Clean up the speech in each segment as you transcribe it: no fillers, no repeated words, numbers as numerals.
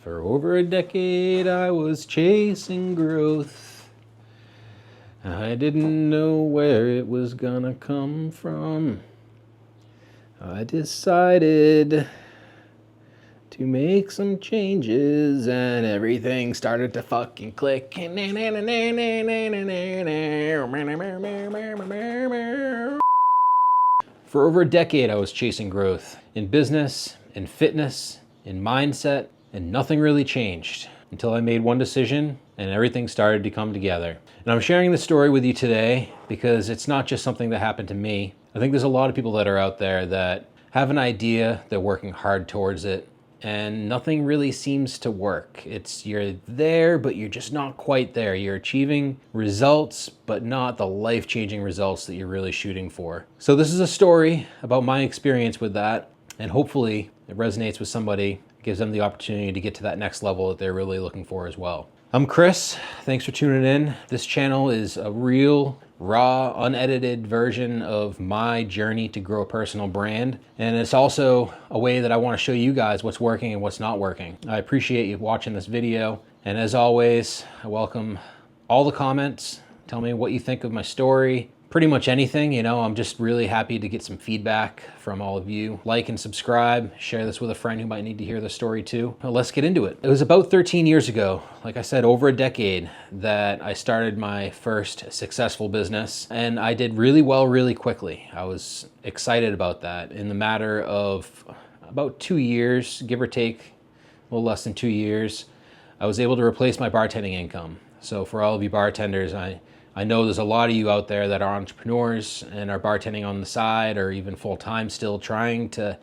For over a decade I was chasing growth. I didn't know where it was gonna come from. I decided to make some changes and everything started to fucking click. For over a decade I was chasing growth in business, in fitness, in mindset, and nothing really changed until I made one decision and everything started to come together. And I'm sharing this story with you today because it's not just something that happened to me. I think there's a lot of people that are out there that have an idea, they're working hard towards it, and nothing really seems to work. You're there, but you're just not quite there. You're achieving results, but not the life-changing results that you're really shooting for. So this is a story about my experience with that, and hopefully it resonates with somebody, gives them the opportunity to get to that next level that they're really looking for as well. I'm Chris. Thanks for tuning in. This channel is a real, raw, unedited version of my journey to grow a personal brand. And it's also a way that I want to show you guys what's working and what's not working. I appreciate you watching this video. And as always, I welcome all the comments. Tell me what you think of my story. Pretty much anything, I'm just really happy to get some feedback from all of you. Like and subscribe, share this with a friend who might need to hear the story too. Well, let's get into it. It was about 13 years ago, like I said, over a decade, that I started my first successful business, and I did really well really quickly. I was excited about that. In the matter of about 2 years, give or take, a little less than 2 years, I was able to replace my bartending income. So for all of you bartenders, I know there's a lot of you out there that are entrepreneurs and are bartending on the side or even full-time still trying to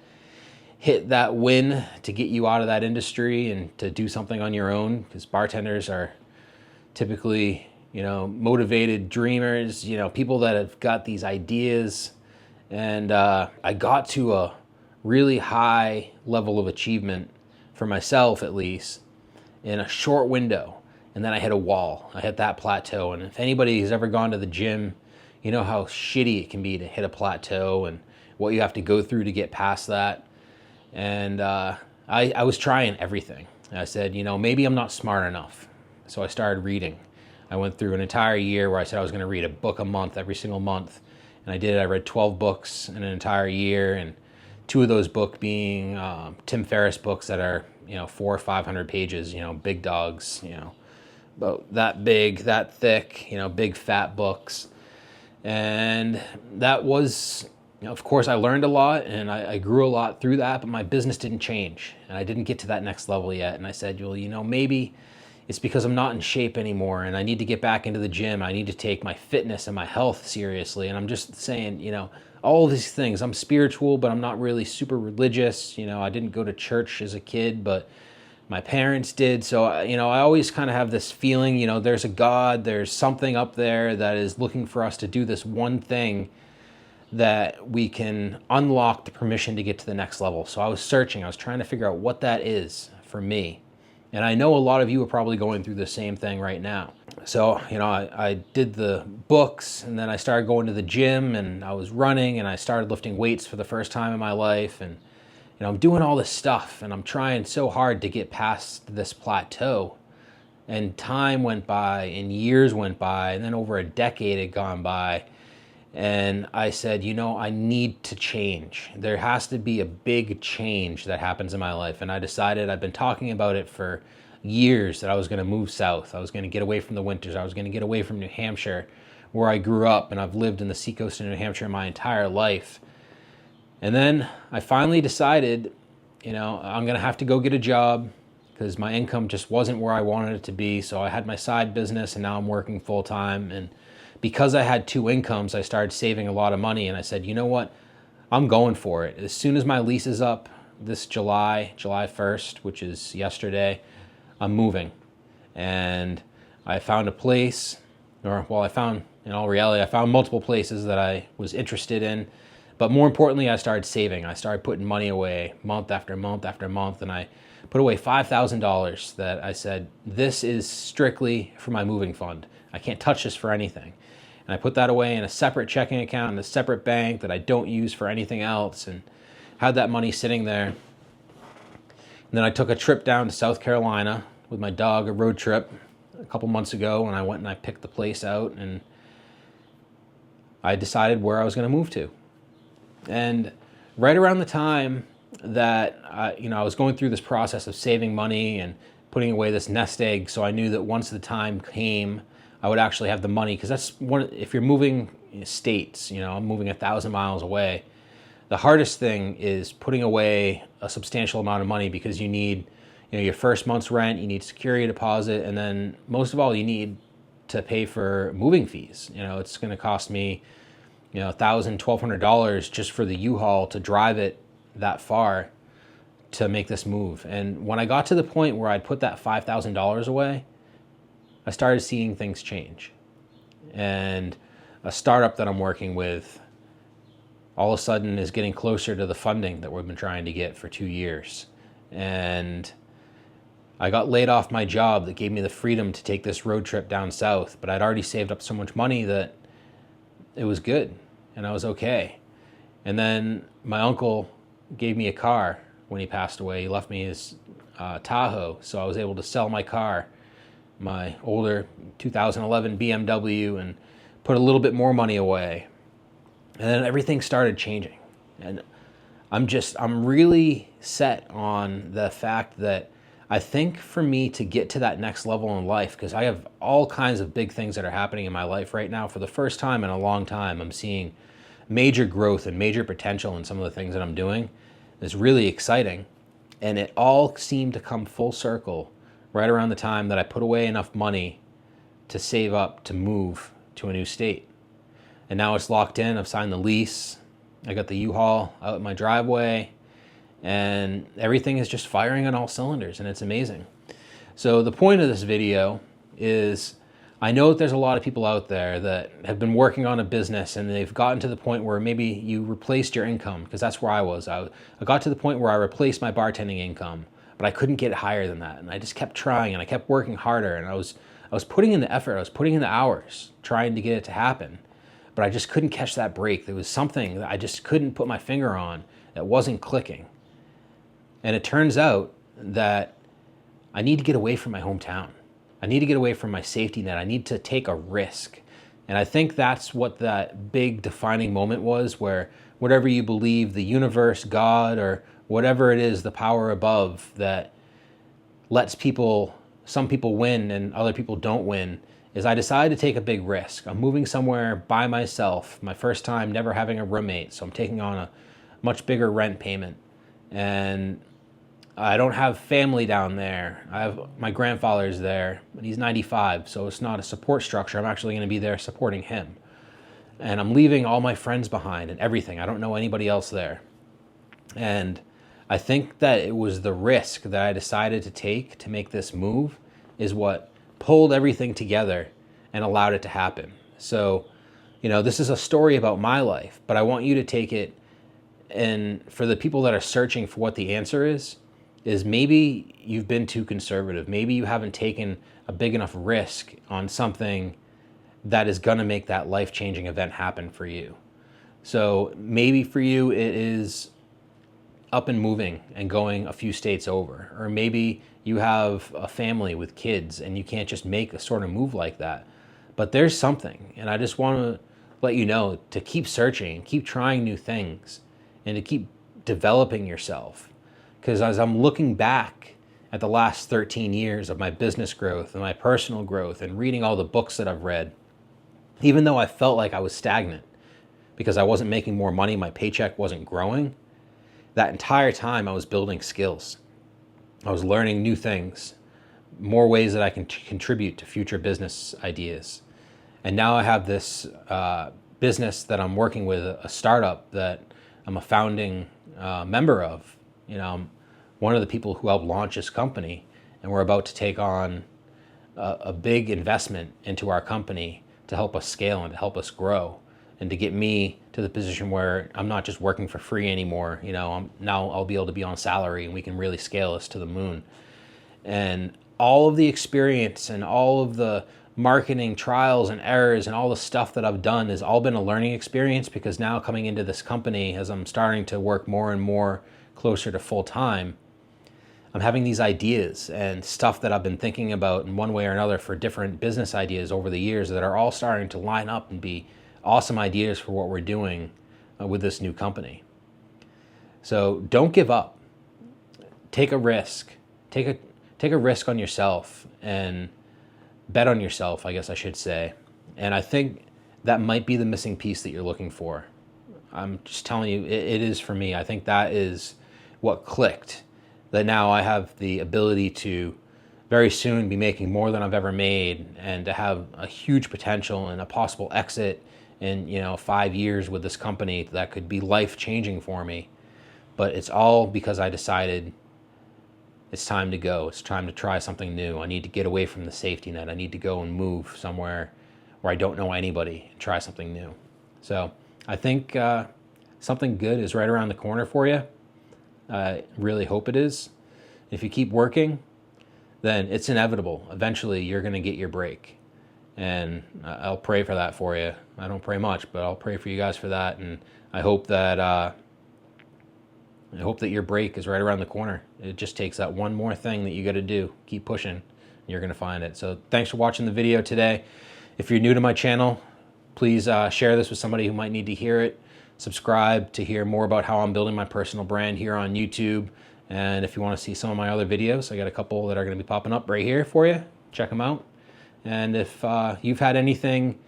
hit that win to get you out of that industry and to do something on your own, because bartenders are typically, motivated dreamers, people that have got these ideas. And I got to a really high level of achievement for myself, at least, in a short window. And then I hit a wall. I hit that plateau. And if anybody has ever gone to the gym, you know how shitty it can be to hit a plateau and what you have to go through to get past that. And I was trying everything. And I said, maybe I'm not smart enough. So I started reading. I went through an entire year where I said I was going to read a book a month, every single month. And I did. I read 12 books in an entire year. And 2 of those books being Tim Ferriss books that are, 400 or 500 pages, big dogs, about that big, that thick, big fat books. And that was, of course, I learned a lot and I grew a lot through that, but my business didn't change and I didn't get to that next level yet. And I said, well, maybe it's because I'm not in shape anymore and I need to get back into the gym. I need to take my fitness and my health seriously. And I'm just saying, all these things. I'm spiritual, but I'm not really super religious. I didn't go to church as a kid, but my parents did. So, I always kind of have this feeling, there's a God, there's something up there that is looking for us to do this one thing that we can unlock the permission to get to the next level. So I was searching, I was trying to figure out what that is for me. And I know a lot of you are probably going through the same thing right now. So, I did the books and then I started going to the gym and I was running and I started lifting weights for the first time in my life. And I'm doing all this stuff and I'm trying so hard to get past this plateau. And time went by and years went by and then over a decade had gone by. And I said, I need to change. There has to be a big change that happens in my life. And I decided, I've been talking about it for years, that I was going to move south. I was going to get away from the winters. I was going to get away from New Hampshire, where I grew up. And I've lived in the seacoast of New Hampshire my entire life. And then I finally decided, I'm going to have to go get a job because my income just wasn't where I wanted it to be. So I had my side business and now I'm working full time. And because I had 2 incomes, I started saving a lot of money. And I said, you know what? I'm going for it. As soon as my lease is up this July 1st, which is yesterday, I'm moving. And I found a place, in all reality, I found multiple places that I was interested in. But more importantly, I started saving. I started putting money away month after month after month, and I put away $5,000 that I said, this is strictly for my moving fund. I can't touch this for anything. And I put that away in a separate checking account in a separate bank that I don't use for anything else, and had that money sitting there. And And then I took a trip down to South Carolina with my dog, a road trip a couple months ago, and I went and I picked the place out and I decided where I was going to move to. And right around the time that I was going through this process of saving money and putting away this nest egg, so I knew that once the time came, I would actually have the money, because that's one. If you're moving states, I'm moving 1,000 miles away. The hardest thing is putting away a substantial amount of money, because you need, your first month's rent, you need security deposit, and then most of all, you need to pay for moving fees. It's going to cost me, $1,000, $1,200 just for the U-Haul to drive it that far to make this move. And when I got to the point where I'd put that $5,000 away, I started seeing things change. And a startup that I'm working with all of a sudden is getting closer to the funding that we've been trying to get for 2 years. And I got laid off my job that gave me the freedom to take this road trip down south, but I'd already saved up so much money that it was good and I was okay. And then my uncle gave me a car when he passed away. He left me his Tahoe, so I was able to sell my car, my older 2011 BMW, and put a little bit more money away. And then everything started changing. And I'm really set on the fact that I think for me to get to that next level in life, because I have all kinds of big things that are happening in my life right now. For the first time in a long time, I'm seeing major growth and major potential in some of the things that I'm doing. It's really exciting. And it all seemed to come full circle right around the time that I put away enough money to save up to move to a new state. And now it's locked in. I've signed the lease. I got the U-Haul out in my driveway, and everything is just firing on all cylinders, and it's amazing. So the point of this video is, I know that there's a lot of people out there that have been working on a business and they've gotten to the point where maybe you replaced your income, because that's where I was. I got to the point where I replaced my bartending income, but I couldn't get higher than that. And I just kept trying and I kept working harder, and I was putting in the effort, I was putting in the hours trying to get it to happen, but I just couldn't catch that break. There was something that I just couldn't put my finger on that wasn't clicking. And it turns out that I need to get away from my hometown. I need to get away from my safety net. I need to take a risk. And I think that's what that big defining moment was, where whatever you believe, the universe, God, or whatever it is, the power above that lets some people win and other people don't win, is I decided to take a big risk. I'm moving somewhere by myself, my first time never having a roommate, so I'm taking on a much bigger rent payment. And I don't have family down there. I have my grandfather's there, but he's 95, so it's not a support structure. I'm actually going to be there supporting him. And I'm leaving all my friends behind and everything. I don't know anybody else there. And I think that it was the risk that I decided to take to make this move is what pulled everything together and allowed it to happen. So, this is a story about my life, but I want you to take it, and for the people that are searching for what the answer is maybe you've been too conservative. Maybe you haven't taken a big enough risk on something that is going to make that life-changing event happen for you. So maybe for you it is up and moving and going a few states over. Or maybe you have a family with kids and you can't just make a sort of move like that. But there's something, and I just want to let you know to keep searching, keep trying new things, and to keep developing yourself. Because as I'm looking back at the last 13 years of my business growth and my personal growth and reading all the books that I've read, even though I felt like I was stagnant because I wasn't making more money, my paycheck wasn't growing, that entire time I was building skills. I was learning new things, more ways that I can contribute to future business ideas. And now I have this business that I'm working with, a startup that I'm a founding member of. I'm one of the people who helped launch this company, and we're about to take on a big investment into our company to help us scale and to help us grow and to get me to the position where I'm not just working for free anymore. Now I'll be able to be on salary and we can really scale this to the moon. And all of the experience and all of the marketing trials and errors and all the stuff that I've done has all been a learning experience, because now coming into this company, as I'm starting to work more and more closer to full time, I'm having these ideas and stuff that I've been thinking about in one way or another for different business ideas over the years that are all starting to line up and be awesome ideas for what we're doing with this new company. So don't give up. Take a risk. Take a risk on yourself and bet on yourself, I guess I should say. And I think that might be the missing piece that you're looking for. I'm just telling you, it is for me. I think that is what clicked. That now I have the ability to very soon be making more than I've ever made, and to have a huge potential and a possible exit in 5 years with this company that could be life-changing for me. But it's all because I decided it's time to go. It's time to try something new. I need to get away from the safety net. I need to go and move somewhere where I don't know anybody and try something new. So I think something good is right around the corner for you. I really hope it is. If you keep working, then it's inevitable. Eventually, you're going to get your break. And I'll pray for that for you. I don't pray much, but I'll pray for you guys for that. And I hope that your break is right around the corner. It just takes that one more thing that you got to do. Keep pushing, and you're going to find it. So thanks for watching the video today. If you're new to my channel, please share this with somebody who might need to hear it. Subscribe to hear more about how I'm building my personal brand here on YouTube. And if you want to see some of my other videos, I got a couple that are going to be popping up right here for you. Check them out. And if you've had anything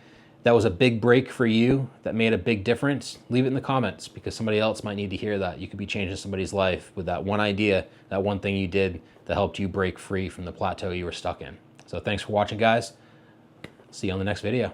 that was a big break for you, that made a big difference, leave it in the comments, because somebody else might need to hear that. You could be changing somebody's life with that one idea, that one thing you did that helped you break free from the plateau you were stuck in. So thanks for watching, guys. See you on the next video.